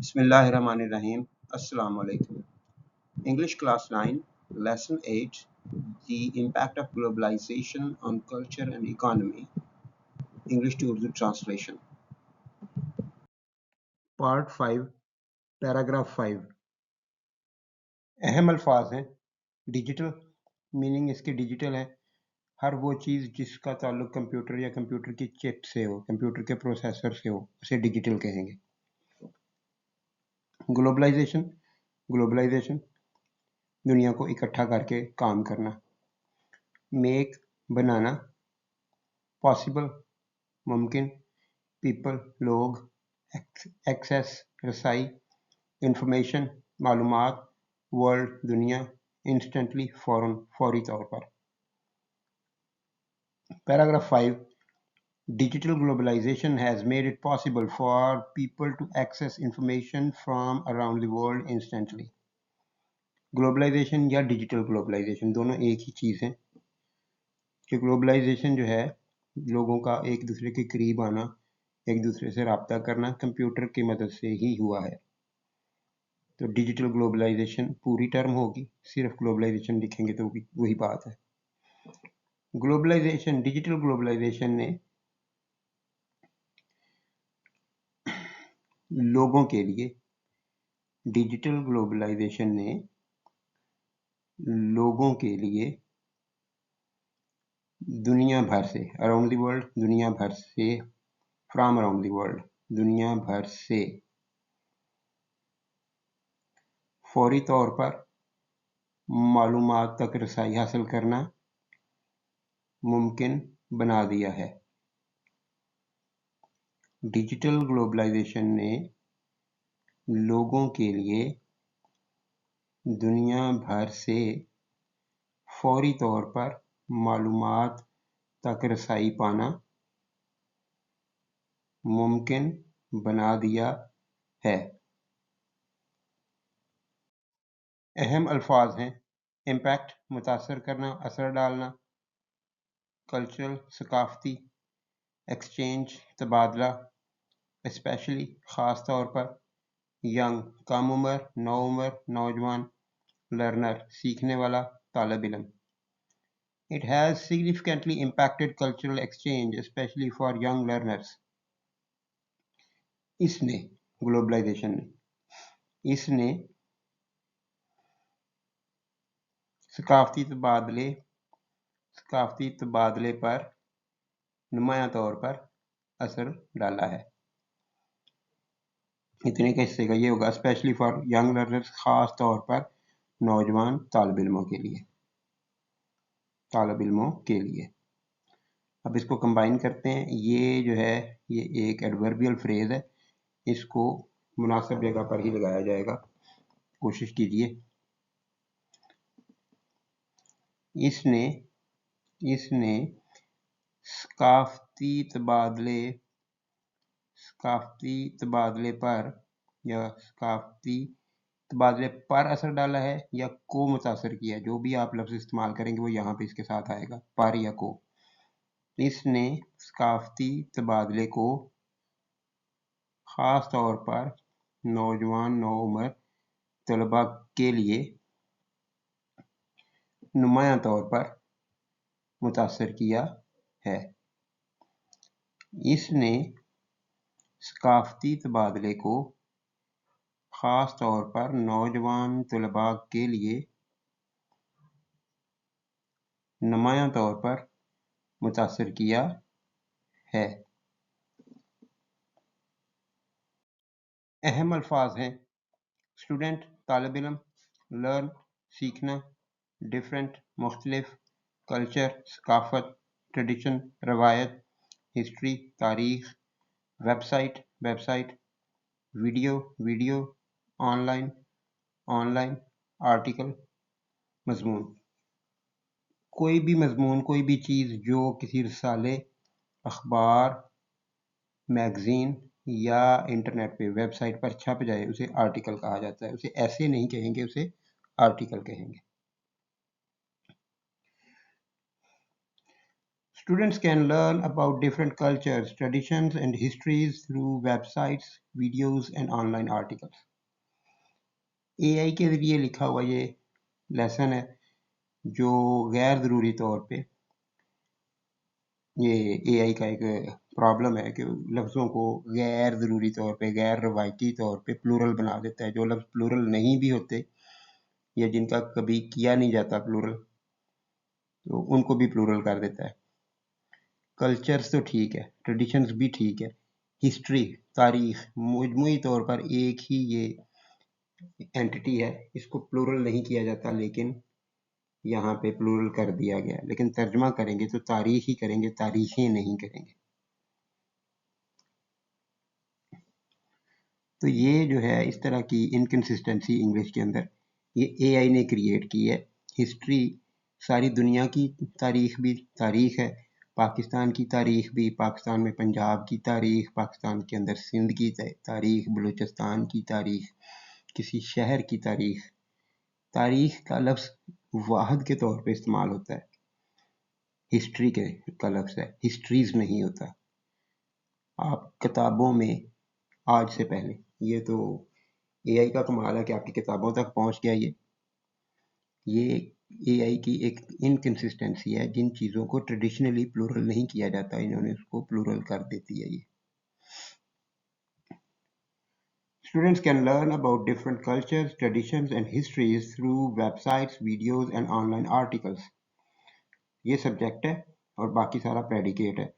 Bismillahirrahmanirrahim. Assalamu alaikum. English class 9, lesson 8, the impact of globalization on culture and economy. English to Urdu translation. Part 5, paragraph 5. अहम अल्फाज हैं digital, meaning इसके digital है हर वो चीज़ जिसका ताल्लुक कंप्यूटर या कंप्यूटर की चिप से हो, कंप्यूटर के प्रोसेसर से हो, उसे डिजिटल कहेंगे. ग्लोबलाइजेशन दुनिया को इकट्ठा करके काम करना. मेक बनाना. पॉसिबल मुमकिन. पीपल लोग. एक्सेस रसाई. इंफॉर्मेशन मालूमात. वर्ल्ड दुनिया. इंस्टेंटली फौरन फौरी तौर पर. Paragraph 5. Digital globalization has made it possible for people to access information from around the world instantly. Globalisation या डिजिटल ग्लोबलाइजेशन दोनों एक ही चीज़ है कि ग्लोबलाइजेशन जो है लोगों का एक दूसरे के करीब आना, एक दूसरे से रब्ता करना कंप्यूटर की मदद से ही हुआ है. तो डिजिटल ग्लोबलाइजेशन पूरी टर्म होगी, सिर्फ ग्लोबलाइजेशन लिखेंगे तो वही बात है. ग्लोबलाइजेशन, डिजिटल ग्लोबलाइजेशन ने लोगों के लिए, डिजिटल ग्लोबलाइजेशन ने लोगों के लिए दुनिया भर से, अराउंड द वर्ल्ड, दुनिया भर से, फ्रॉम अराउंड द वर्ल्ड, दुनिया भर से फौरी तौर पर मालूमात तक रसाई हासिल करना मुमकिन बना दिया है. डिजिटल ग्लोबलाइजेशन ने लोगों के लिए दुनिया भर से फौरी तौर पर मालूमात तक रसाई पाना मुमकिन बना दिया है. अहम अल्फाज हैं इम्पैक्ट मुतासर करना, असर डालना, कल्चरल सकाफती, एक्सचेंज तबादला, स्पेशली ख़ास तौर पर, यंग कम उम्र, नौ उम्र नौजवान, लर्नर सीखने वाला, तालिब इल्म. It has significantly impacted cultural exchange, especially for young learners. इसने, ग्लोबलाइजेशन ने, इसने सकाफती तबादले पर नुमायां तौर पर असर डाला है. इतने का हिस्से का ये होगा, स्पेशली फॉर यंग लर्नर्स, ख़ास तौर पर नौजवान तालिब इल्मों के लिए. अब इसको कंबाइन करते हैं. ये जो है ये एक एडवर्बियल फ्रेज है, इसको मुनासिब जगह पर ही लगाया जाएगा, कोशिश कीजिए. इसने सकाफती तबादले पर या सकाफती तबादले पर असर डाला है या को मुतासर किया. जो भी आप लफ्ज़ इस्तेमाल करेंगे वो यहाँ पे इसके साथ आएगा, पर या को. इसने सकाफती तबादले को ख़ास तौर पर नौजवान नौ उम्र तलबा के लिए नुमायां तौर पर मुतासर किया है. इसने सकाफती तबादले को ख़ास तौर पर नौजवान तलबा के लिए नुमायां तौर पर मुतासर किया है. अहम अल्फाज हैं स्टूडेंट तालिब इल्म, लर्न सीखना, डिफरेंट मुख्तलिफ, कल्चर सकाफत, ट्रेडिशन रवायत, हिस्ट्री तारीख़, वेबसाइट, वीडियो, ऑनलाइन, आर्टिकल, मज़मून. कोई भी मज़मून, कोई भी चीज़ जो किसी रिसाले, अखबार, मैगज़ीन या इंटरनेट पे, वेबसाइट पर छप जाए उसे आर्टिकल कहा जाता है. उसे ऐसे नहीं कहेंगे, उसे आर्टिकल कहेंगे. Students can learn about different cultures, traditions, and histories through websites, videos, and online articles. AI के ज़रिए लिखा हुआ ये लेसन है जो गैर ज़रूरी तौर पे ये AI का एक प्रॉब्लम है कि लफ्ज़ों को गैर ज़रूरी तौर पे, गैर रवायती तौर पे प्लूरल बना देता है। जो लफ्ज़ प्लूरल नहीं भी होते या जिनका कभी किया नहीं जाता प्लूरल, तो उनको भी प्लूरल कर देता है। कल्चर्स तो ठीक है, ट्रेडिशंस भी ठीक है, हिस्ट्री, तारीख मजमूई तौर पर एक ही ये एंटिटी है, इसको प्लूरल नहीं किया जाता, लेकिन यहाँ पे प्लूरल कर दिया गया। लेकिन तर्जमा करेंगे तो तारीख ही करेंगे, तारीखें नहीं करेंगे। तो ये जो है इस तरह की इनकन्सिस्टेंसी इंग्लिश के अंदर ये एआई ने क्रिएट की है। हिस्ट्री, सारी दुनिया की तारीख भी तारीख है, पाकिस्तान की तारीख भी, पाकिस्तान में पंजाब की तारीख, पाकिस्तान के अंदर सिंध की तारीख, बलूचिस्तान की तारीख, किसी शहर की तारीख। तारीख का लफ्ज़ वाहद के तौर पे इस्तेमाल होता है, हिस्ट्री का लफ्ज़ है, हिस्ट्रीज नहीं होता। आप किताबों में आज से पहले, ये तो एआई का कमाल है कि आपकी किताबों तक पहुंच गया। ये एआई की एक इनकन्सिस्टेंसी है, जिन चीज़ों को ट्रेडिशनली प्लूरल नहीं किया जाता, इन्होंने उसको प्लूरल कर देती है। ये Students can learn about different cultures, traditions and histories through websites, videos and online articles. ये सब्जेक्ट है और बाकी सारा प्रेडिकेट है।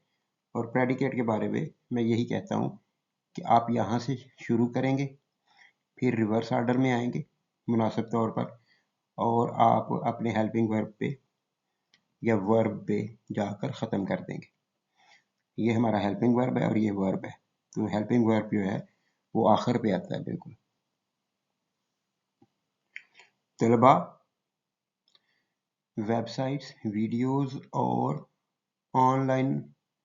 और प्रेडिकेट के बारे में मैं यही कहता हूँ कि आप यहाँ से शुरू करेंगे, फिर रिवर्स आर्डर में आएंगे मुनासिब तौर पर, और आप अपने हेल्पिंग वर्ब पे या वर्ब पे जाकर ख़त्म कर देंगे। ये हमारा हेल्पिंग वर्ब है और ये वर्ब है, तो हेल्पिंग वर्ब जो है वो आखिर पे आता है। बिल्कुल। तलबा वेबसाइट्स, वीडियोस और ऑनलाइन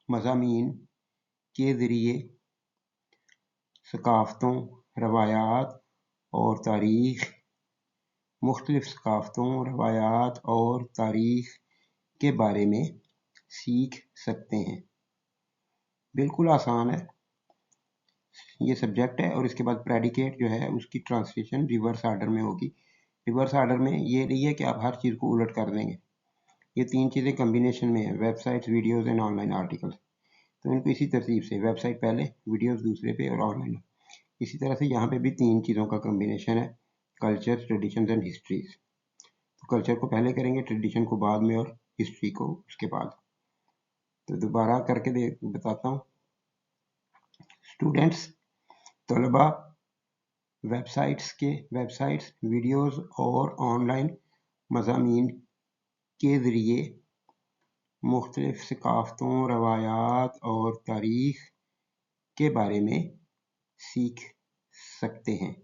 मज़ामीन के ज़रिए सकाफ़तों, रवायात और तारीख़, मुख्तलिफ़ सकाफ़तों, रवायात और तारीख़ के बारे में सीख सकते हैं। बिल्कुल आसान है। ये सब्जेक्ट है और इसके बाद प्रेडिकेट जो है उसकी ट्रांसलेशन रिवर्स आर्डर में होगी। रिवर्स आर्डर में ये नहीं है कि आप हर चीज़ को उलट कर देंगे। ये तीन चीज़ें कम्बिनेशन में है, websites, videos and online articles. तो इनको इसी तरतीब से, वेबसाइट पहले, वीडियोस दूसरे पे और ऑनलाइन। इसी तरह से यहाँ पे भी तीन चीज़ों का कम्बिनेशन है, कल्चर, ट्रेडिशंस एंड हिस्ट्रीज। तो कल्चर को पहले करेंगे, ट्रेडिशन को बाद में और हिस्ट्री को उसके बाद। तो दोबारा करके बताता हूँ। स्टूडेंट्स, तलबा वेबसाइट्स, वीडियोस और ऑनलाइन मज़ामीन के ज़रिए मुख्तलिफ़ सकाफ़तों, रवायात और तारीख़ के बारे में सीख सकते हैं।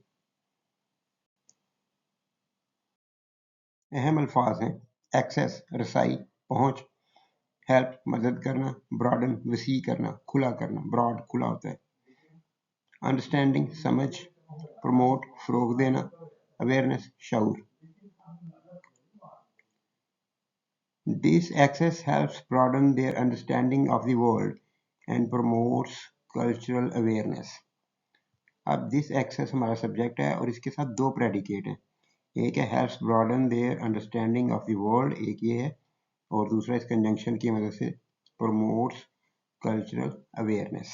अहम अल्फाज हैं एक्सेस, रसाई, पहुँच, हेल्प, मदद करना, ब्रॉडन, वसी करना, खुला करना, ब्रॉड खुला होता है, अंडरस्टैंडिंग, समझ, प्रमोट, फ़रोग़ देना, awareness, शऊर। This access helps broaden their understanding of the world and promotes cultural awareness. अब दिस एक्सेस हमारा सब्जेक्ट है और इसके साथ दो प्रेडिकेट हैं। एक है helps broaden their understanding of the world, एक ये है, और दूसरा इस कंजंक्शन की मदद से प्रमोट्स कल्चरल अवेयरनेस।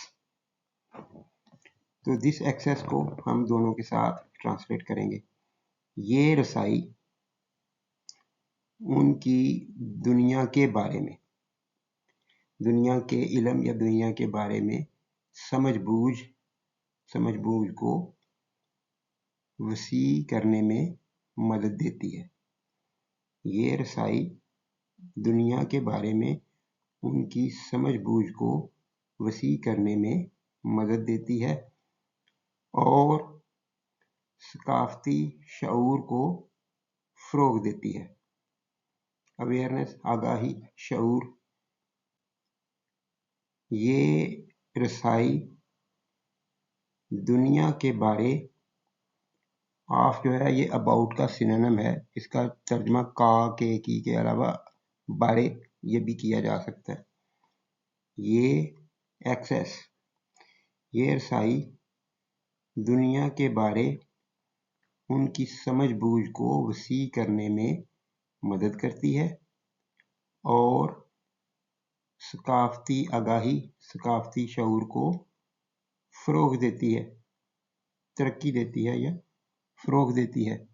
तो दिस एक्सेस को हम दोनों के साथ ट्रांसलेट करेंगे। ये रसाई उनकी दुनिया के बारे में, दुनिया के इल्म या दुनिया के बारे में समझ बूझ को वसी करने में मदद देती है। ये रसाई दुनिया के बारे में उनकी समझ बूझ को वसी करने में मदद देती है और सकाफ़ती शऊर को फ़रोग़ देती है। अवेयरनेस, आगाही, शऊर। ये रसाई दुनिया के बारे ऑफ जो है ये अबाउट का सिनोनिम है। इसका तर्जमा का, की अलावा बारे ये भी किया जा सकता है। یہ رسائی دنیا کے بارے ان کی سمجھ بوجھ کو وسیع کرنے میں مدد کرتی ہے اور ثقافتی آگاہی، ثقافتی شعور کو فروغ دیتی ہے، ترقی دیتی ہے یا فروغ دیتی ہے۔